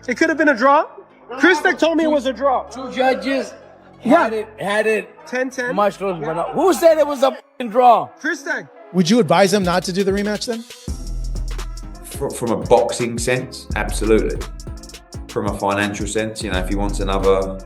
It could have been a draw. Christek told me it was a draw. Two judges had it 10-10. much closer. But who said it was a f***ing draw? Christek. Would you advise him not to do the rematch then? From a boxing sense, absolutely. From a financial sense, if he wants another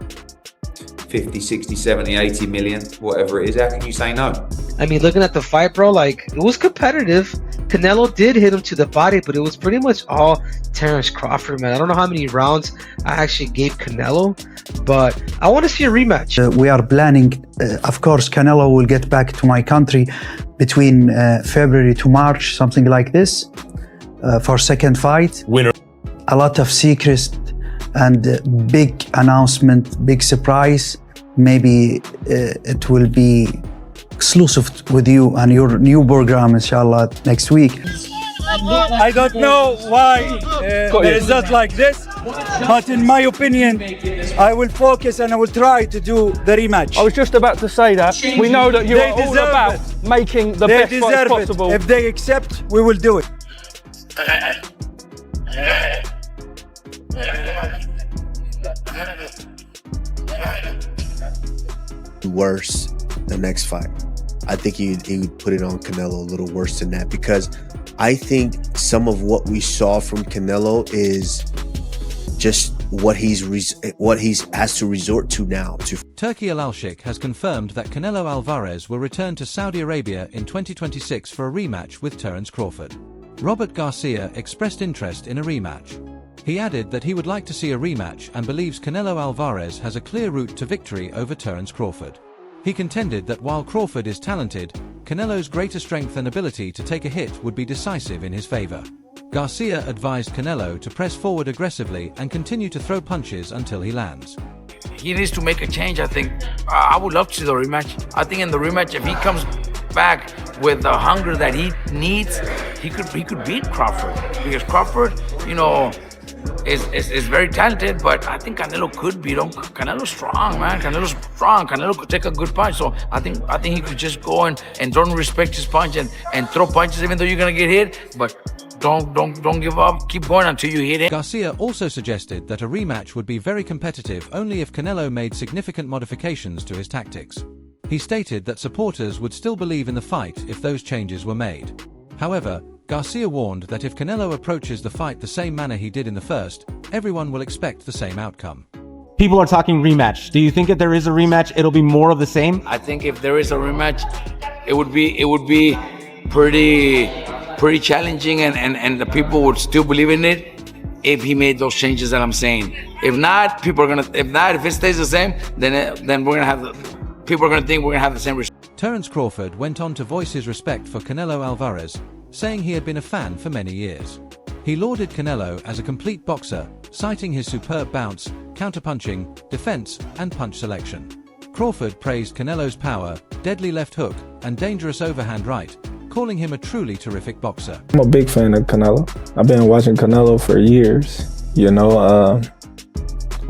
50, 60, 70, 80 million, whatever it is, how can you say no? I mean, looking at the fight, bro, like, it was competitive. Canelo did hit him to the body, but it was pretty much all Terence Crawford, man. I don't know how many rounds I actually gave Canelo, but I want to see a rematch. We are planning, of course, Canelo will get back to my country between February to March, something like this, for second fight. Winner. A lot of secrets and big announcement, big surprise. Maybe it will be exclusive with you and your new program, inshallah, next week. I don't know why the result like this, but in my opinion, I will focus and I will try to do the rematch. I was just about to say that. We know that you are all about making the best fight possible. If they accept, we will do it. Worse the next fight. I think he would put it on Canelo a little worse than that, because I think some of what we saw from Canelo is just what he's has to resort to now. Turki Alalshikh has confirmed that Canelo Alvarez will return to Saudi Arabia in 2026 for a rematch with Terence Crawford. Robert Garcia expressed interest in a rematch. He added that he would like to see a rematch and believes Canelo Alvarez has a clear route to victory over Terence Crawford. He contended that while Crawford is talented, Canelo's greater strength and ability to take a hit would be decisive in his favor. Garcia advised Canelo to press forward aggressively and continue to throw punches until he lands. He needs to make a change, I think. I would love to see the rematch. I think in the rematch, if he comes back with the hunger that he needs, he could beat Crawford. Because Crawford, is very talented, but I think Canelo could beat him. Canelo's strong, man. Canelo's strong. Canelo could take a good punch. So I think he could just go and don't respect his punch and throw punches even though you're gonna get hit. But don't give up. Keep going until you hit it. Garcia also suggested that a rematch would be very competitive only if Canelo made significant modifications to his tactics. He stated that supporters would still believe in the fight if those changes were made. However, Garcia warned that if Canelo approaches the fight the same manner he did in the first, everyone will expect the same outcome. People are talking rematch. Do you think if there is a rematch, it'll be more of the same? I think if there is a rematch, it would be pretty challenging, and the people would still believe in it if he made those changes that I'm saying. If not, if it stays the same, then we're gonna people are gonna think we're gonna have the same result. Terence Crawford went on to voice his respect for Canelo Alvarez, saying he had been a fan for many years. He lauded Canelo as a complete boxer, citing his superb bounce, counterpunching, defense, and punch selection. Crawford praised Canelo's power, deadly left hook, and dangerous overhand right, calling him a truly terrific boxer. I'm a big fan of Canelo. I've been watching Canelo for years.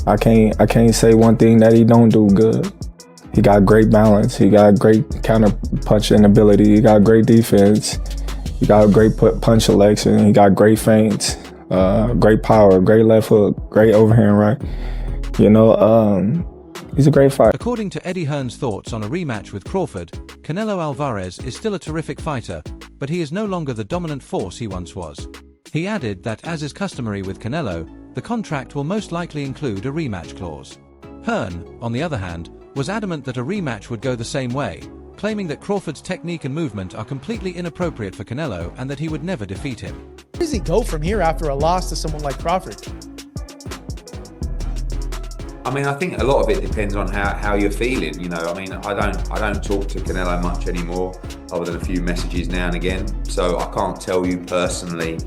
I can't say one thing that he don't do good. He got great balance. He got great counter punching ability. He got great defense. He got great punch selection. He got great feints, great power, great left hook, great overhand right. He's a great fighter. According to Eddie Hearn's thoughts on a rematch with Crawford, Canelo Alvarez is still a terrific fighter, but he is no longer the dominant force he once was. He added that, as is customary with Canelo, the contract will most likely include a rematch clause. Hearn, on the other hand, was adamant that a rematch would go the same way, claiming that Crawford's technique and movement are completely inappropriate for Canelo and that he would never defeat him. Where does he go from here after a loss to someone like Crawford? I think a lot of it depends on how you're feeling. I don't talk to Canelo much anymore, other than a few messages now and again. So I can't tell you personally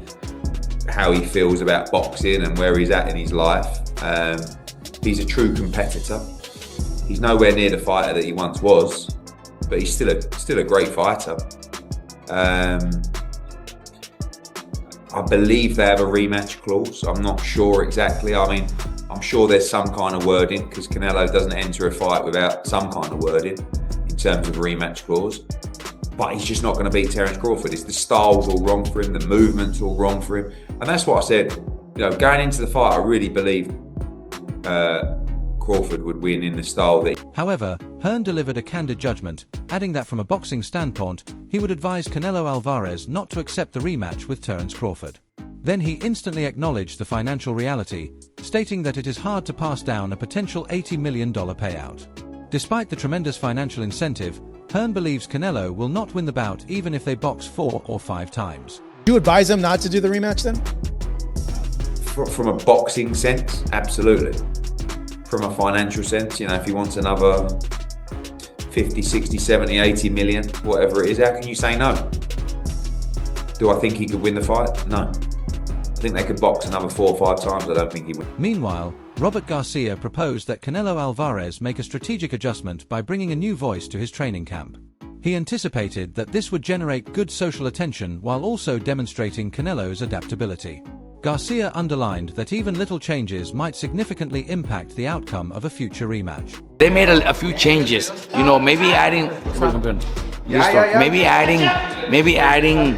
how he feels about boxing and where he's at in his life. He's a true competitor. He's nowhere near the fighter that he once was, but he's still a great fighter. I believe they have a rematch clause. I'm not sure exactly. I'm sure there's some kind of wording, because Canelo doesn't enter a fight without some kind of wording in terms of a rematch clause. But he's just not going to beat Terence Crawford. The style's all wrong for him, the movement's all wrong for him. And that's what I said going into the fight, I really believed Crawford would win in the style that. However, Hearn delivered a candid judgment, adding that from a boxing standpoint, he would advise Canelo Alvarez not to accept the rematch with Terence Crawford. Then he instantly acknowledged the financial reality, stating that it is hard to pass down a potential $80 million payout. Despite the tremendous financial incentive, Hearn believes Canelo will not win the bout even if they box 4 or 5 times. Do you advise him not to do the rematch then? From a boxing sense, absolutely. From a financial sense, if he wants another 50, 60, 70, 80 million, whatever it is, how can you say no? Do I think he could win the fight? No. I think they could box another 4 or 5 times. I don't think he would. Meanwhile, Robert Garcia proposed that Canelo Alvarez make a strategic adjustment by bringing a new voice to his training camp. He anticipated that this would generate good social attention while also demonstrating Canelo's adaptability. Garcia underlined that even little changes might significantly impact the outcome of a future rematch. They made a few changes, maybe adding, maybe adding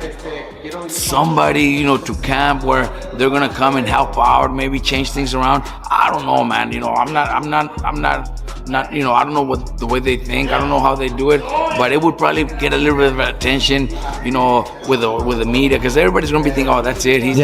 somebody, to camp where they're gonna come and help out, maybe change things around. I don't know, man. I'm not. I don't know what the way they think. I don't know how they do it, but it would probably get a little bit of attention, with the media, because everybody's gonna be thinking, oh, that's it. He's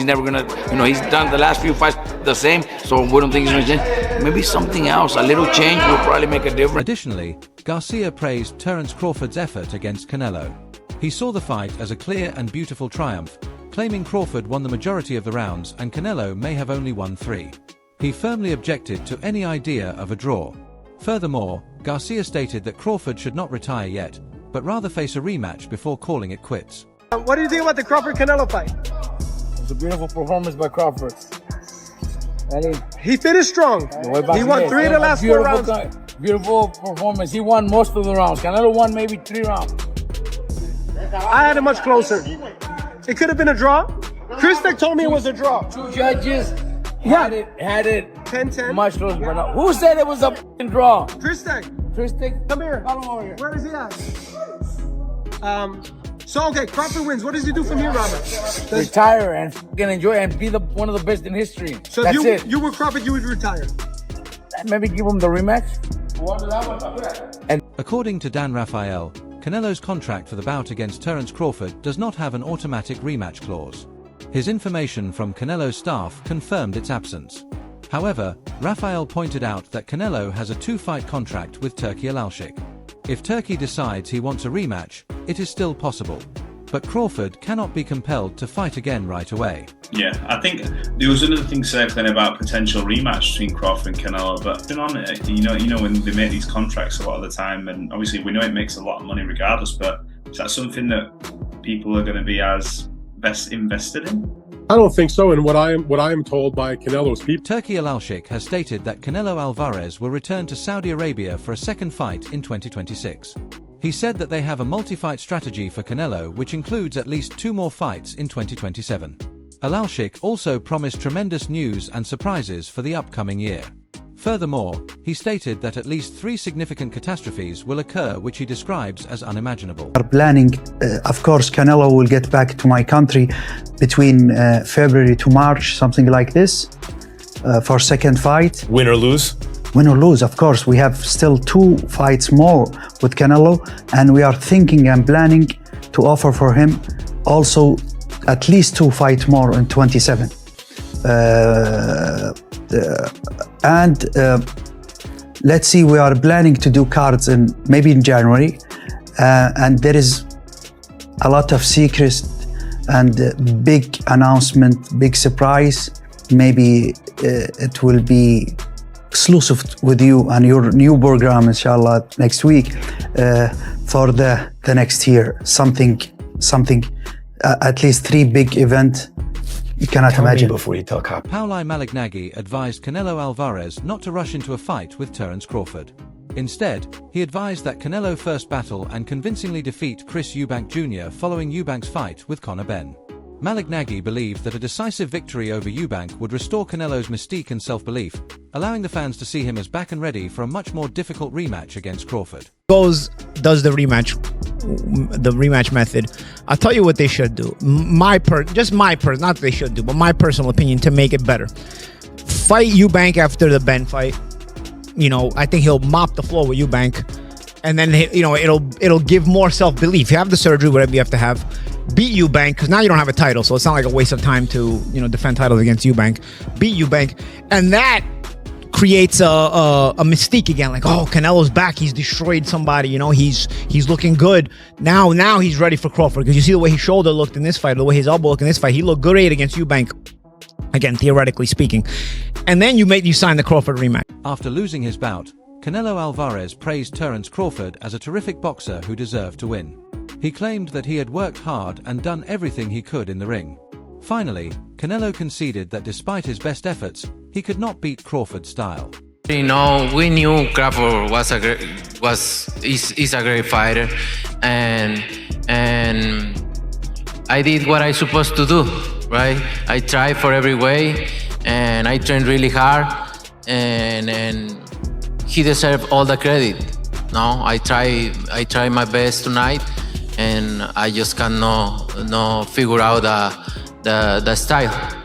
never gonna, he's done the last few fights the same, so we don't think he's gonna change. Maybe something else, a little change will probably make a difference. Additionally, Garcia praised Terence Crawford's effort against Canelo. He saw the fight as a clear and beautiful triumph, claiming Crawford won the majority of the rounds and Canelo may have only won 3. He firmly objected to any idea of a draw. Furthermore, Garcia stated that Crawford should not retire yet, but rather face a rematch before calling it quits. What do you think about the Crawford-Canelo fight? It was a beautiful performance by Crawford. He finished strong. He won 3 of the last 4 rounds. Beautiful performance. He won most of the rounds. Canelo won maybe 3 rounds. I had it much closer. It could have been a draw. Christek told me it was a draw. 2 judges had it 10-10. much closer. But who said it was a draw? Christek, come here. Where is he at? Okay, Crawford wins. What does he do from here, Robert? Retire and enjoy and be one of the best in history. So that's if it. you were Crawford, you would retire. Maybe give him the rematch. And according to Dan Rafael, Canelo's contract for the bout against Terence Crawford does not have an automatic rematch clause. His information from Canelo's staff confirmed its absence. However, Rafael pointed out that Canelo has a 2-fight contract with Turki Alalshikh. If Turki decides he wants a rematch, it is still possible. But Crawford cannot be compelled to fight again right away. Yeah, I think there was another thing circling about potential rematch between Crawford and Canelo, but been on it, when they make these contracts a lot of the time, and obviously we know it makes a lot of money regardless, but is that something that people are going to be as best invested in? I don't think so, and what I am told by Canelo's people. Turki Alalshikh has stated that Canelo Alvarez will return to Saudi Arabia for a second fight in 2026. He said that they have a multi-fight strategy for Canelo, which includes at least 2 more fights in 2027. Alalshikh also promised tremendous news and surprises for the upcoming year. Furthermore, he stated that at least 3 significant catastrophes will occur, which he describes as unimaginable. Our planning, of course, Canelo will get back to my country between February to March, something like this, for second fight. Win or lose? Win or lose, of course. We have still 2 fights more with Canelo, and we are thinking and planning to offer for him also at least 2 fights more in 27. Let's see, we are planning to do cards maybe in January, and there is a lot of secrets and big announcement, big surprise. Maybe it will be exclusive with you and your new program, inshallah, next week for the next year. Something, at least 3 big events. You cannot imagine. Before you tell Cop. Pauli Malignaggi advised Canelo Alvarez not to rush into a fight with Terence Crawford. Instead, he advised that Canelo first battle and convincingly defeat Chris Eubank Jr. following Eubank's fight with Conor Benn. Malignaggi believed that a decisive victory over Eubank would restore Canelo's mystique and self-belief, allowing the fans to see him as back and ready for a much more difficult rematch against Crawford. Does the rematch the rematch method, I'll tell you what they should do. Not that they should do, but my personal opinion to make it better. Fight Eubank after the Ben fight. I think he'll mop the floor with Eubank, and then it'll give more self-belief. You have the surgery, whatever you have to have. Beat Eubank, because now you don't have a title, so it's not like a waste of time to defend titles against Eubank. Beat Eubank, and that creates a mystique again. Like, oh, Canelo's back. He's destroyed somebody. He's looking good. Now he's ready for Crawford, because you see the way his shoulder looked in this fight, the way his elbow looked in this fight. He looked great against Eubank. Again, theoretically speaking. And then you sign the Crawford rematch. After losing his bout, Canelo Alvarez praised Terence Crawford as a terrific boxer who deserved to win. He claimed that he had worked hard and done everything he could in the ring. Finally, Canelo conceded that despite his best efforts, he could not beat Crawford's style. We knew Crawford is a great fighter, and I did what I supposed to do, right? I tried for every way, and I trained really hard, and he deserved all the credit. No, I try my best tonight, and I just cannot figure out the style.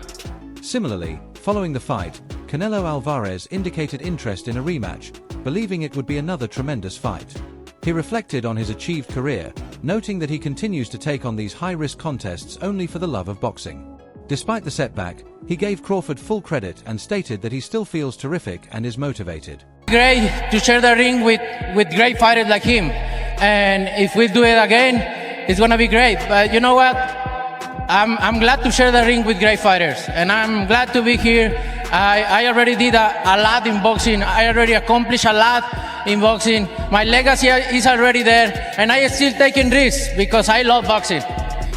Similarly, following the fight, Canelo Alvarez indicated interest in a rematch, believing it would be another tremendous fight. He reflected on his achieved career, noting that he continues to take on these high-risk contests only for the love of boxing. Despite the setback, he gave Crawford full credit and stated that he still feels terrific and is motivated. Great to share the ring with great fighters like him. And if we do it again, it's going to be great. But you know what? I'm glad to share the ring with great fighters. And I'm glad to be here. I already did a lot in boxing. I already accomplished a lot in boxing. My legacy is already there. And I still taking risks because I love boxing.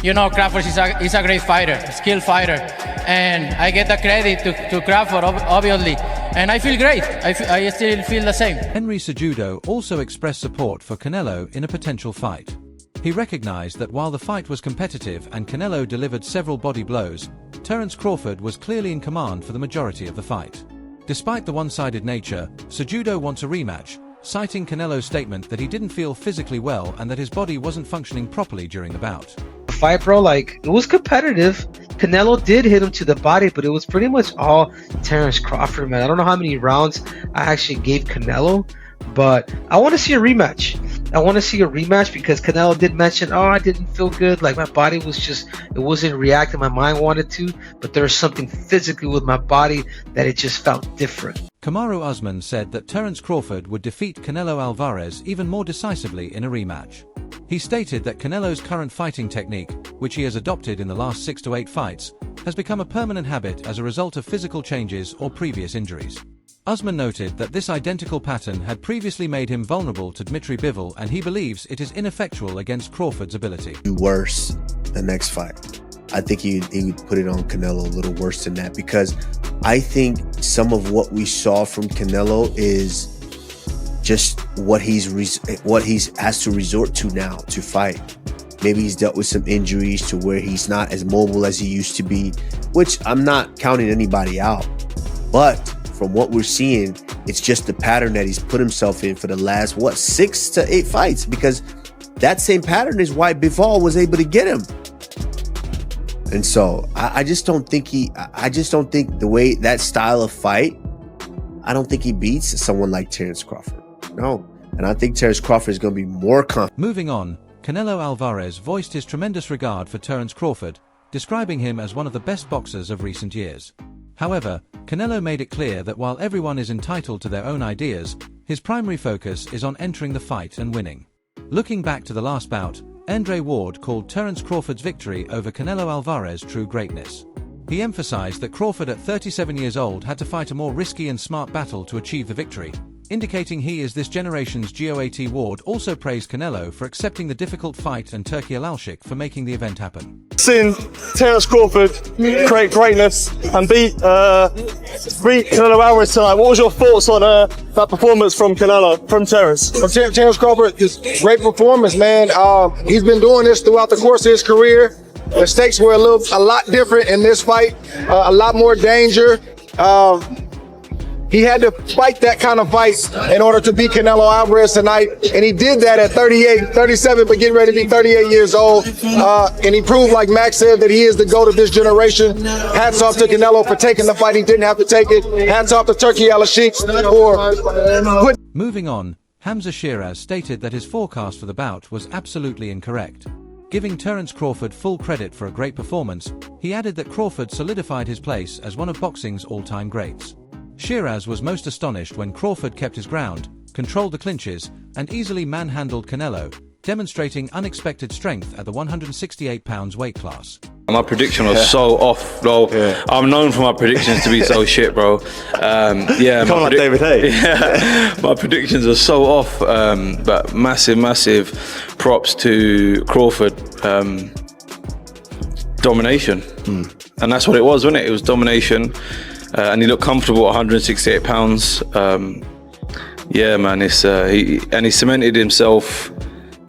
Crawford is a great fighter, a skilled fighter. And I get the credit to Crawford, obviously. And I feel great. I still feel the same. Henry Cejudo also expressed support for Canelo in a potential fight. He recognized that while the fight was competitive and Canelo delivered several body blows, Terence Crawford was clearly in command for the majority of the fight. Despite the one-sided nature, Cejudo wants a rematch, citing Canelo's statement that he didn't feel physically well and that his body wasn't functioning properly during the bout. The fight, bro, it was competitive. Canelo did hit him to the body, but it was pretty much all Terence Crawford, man. I don't know how many rounds I actually gave Canelo, but I want to see a rematch. I want to see a rematch because Canelo did mention, I didn't feel good. Like my body it wasn't reacting. My mind wanted to, but there was something physically with my body that it just felt different. Kamaru Usman said that Terence Crawford would defeat Canelo Alvarez even more decisively in a rematch. He stated that Canelo's current fighting technique, which he has adopted in the last 6 to 8 fights, has become a permanent habit as a result of physical changes or previous injuries. Usman noted that this identical pattern had previously made him vulnerable to Dmitry Bivol, and he believes it is ineffectual against Crawford's ability. Worse the next fight. I think he would put it on Canelo a little worse than that, because I think some of what we saw from Canelo is just what he's asked to resort to now to fight. Maybe he's dealt with some injuries to where he's not as mobile as he used to be, which I'm not counting anybody out. But from what we're seeing, it's just the pattern that he's put himself in for the last, 6 to 8 fights, because that same pattern is why Bivol was able to get him. And so I just don't think the way that style of fight, I don't think he beats someone like Terence Crawford. No. And I think Terence Crawford is going to be more confident. Moving on, Canelo Alvarez voiced his tremendous regard for Terence Crawford, describing him as one of the best boxers of recent years. However, Canelo made it clear that while everyone is entitled to their own ideas, his primary focus is on entering the fight and winning. Looking back to the last bout, Andre Ward called Terence Crawford's victory over Canelo Alvarez true greatness. He emphasized that Crawford at 37 years old had to fight a more risky and smart battle to achieve the victory, indicating he is this generation's GOAT. Ward also praised Canelo for accepting the difficult fight and Turki Alalshikh for making the event happen. Seeing Terence Crawford create greatness and beat Canelo Alvarez tonight, what was your thoughts on that performance from Terence? From Terence Crawford, just great performance, man. He's been doing this throughout the course of his career. The stakes were a lot different in this fight, a lot more danger. He had to fight that kind of fight in order to beat Canelo Alvarez tonight, and he did that at 37, but getting ready to be 38 years old. And he proved, like Max said, that he is the GOAT of this generation. Hats off to Canelo for taking the fight. He didn't have to take it. Hats off to Turki Alalshikh for Moving on, Hamza Shiraz stated that his forecast for the bout was absolutely incorrect. Giving Terence Crawford full credit for a great performance, he added that Crawford solidified his place as one of boxing's all-time greats. Shiraz was most astonished when Crawford kept his ground, controlled the clinches, and easily manhandled Canelo, demonstrating unexpected strength at the 168 pounds weight class. My prediction was so off, bro. I'm known for my predictions to be so shit, bro. Yeah, Come on, like David Hay. Yeah, my predictions are so off, but massive props to Crawford. Domination, and that's what it was, wasn't it? It was domination, and he looked comfortable at 168 pounds. Yeah, man, he cemented himself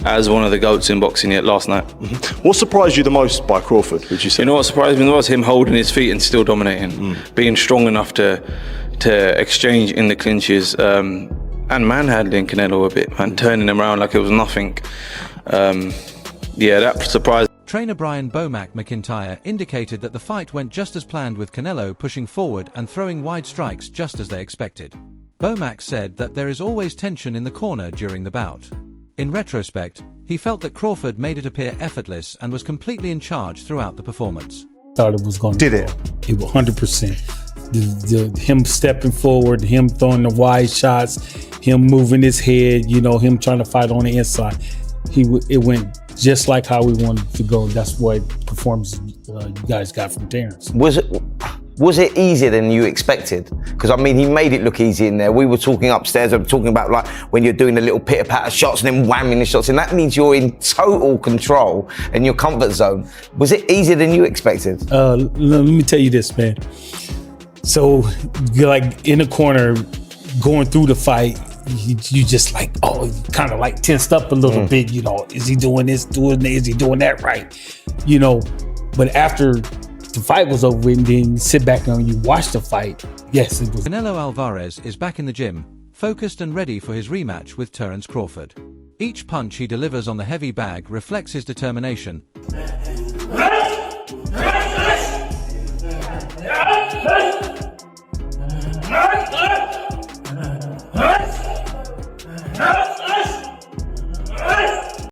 as one of the GOATs in boxing yet last night. What surprised you the most by Crawford, would you say? You know what surprised me the most? Him holding his feet and still dominating. Being strong enough to exchange in the clinches, and manhandling Canelo a bit, man, turning him around like it was nothing. Yeah, that surprised. Trainer Brian Bomac McIntyre indicated that the fight went just as planned, with Canelo pushing forward and throwing wide strikes just as they expected. Bomac said that there is always tension in the corner during the bout. In retrospect, he felt that Crawford made it appear effortless and was completely in charge throughout the performance. Thought it was going to. Did it? It was 100%. Him stepping forward, him throwing the wide shots, him moving his head, him trying to fight on the inside. It went just like how we wanted to go. That's what performance you guys got from Terence. Was it easier than you expected? Because I mean, he made it look easy in there. We were talking upstairs, we were talking about like when you're doing the little pitter-patter shots and then whamming the shots, and that means you're in total control and your comfort zone. Was it easier than you expected? Let me tell you this, man. So you're like in the corner going through the fight, you just like, kind of like tensed up a little bit, is he doing this, is he doing that right? But after the fight was over and then you sit back and you watch the fight, yes, it was. Canelo Alvarez is back in the gym, focused and ready for his rematch with Terence Crawford. Each punch he delivers on the heavy bag reflects his determination,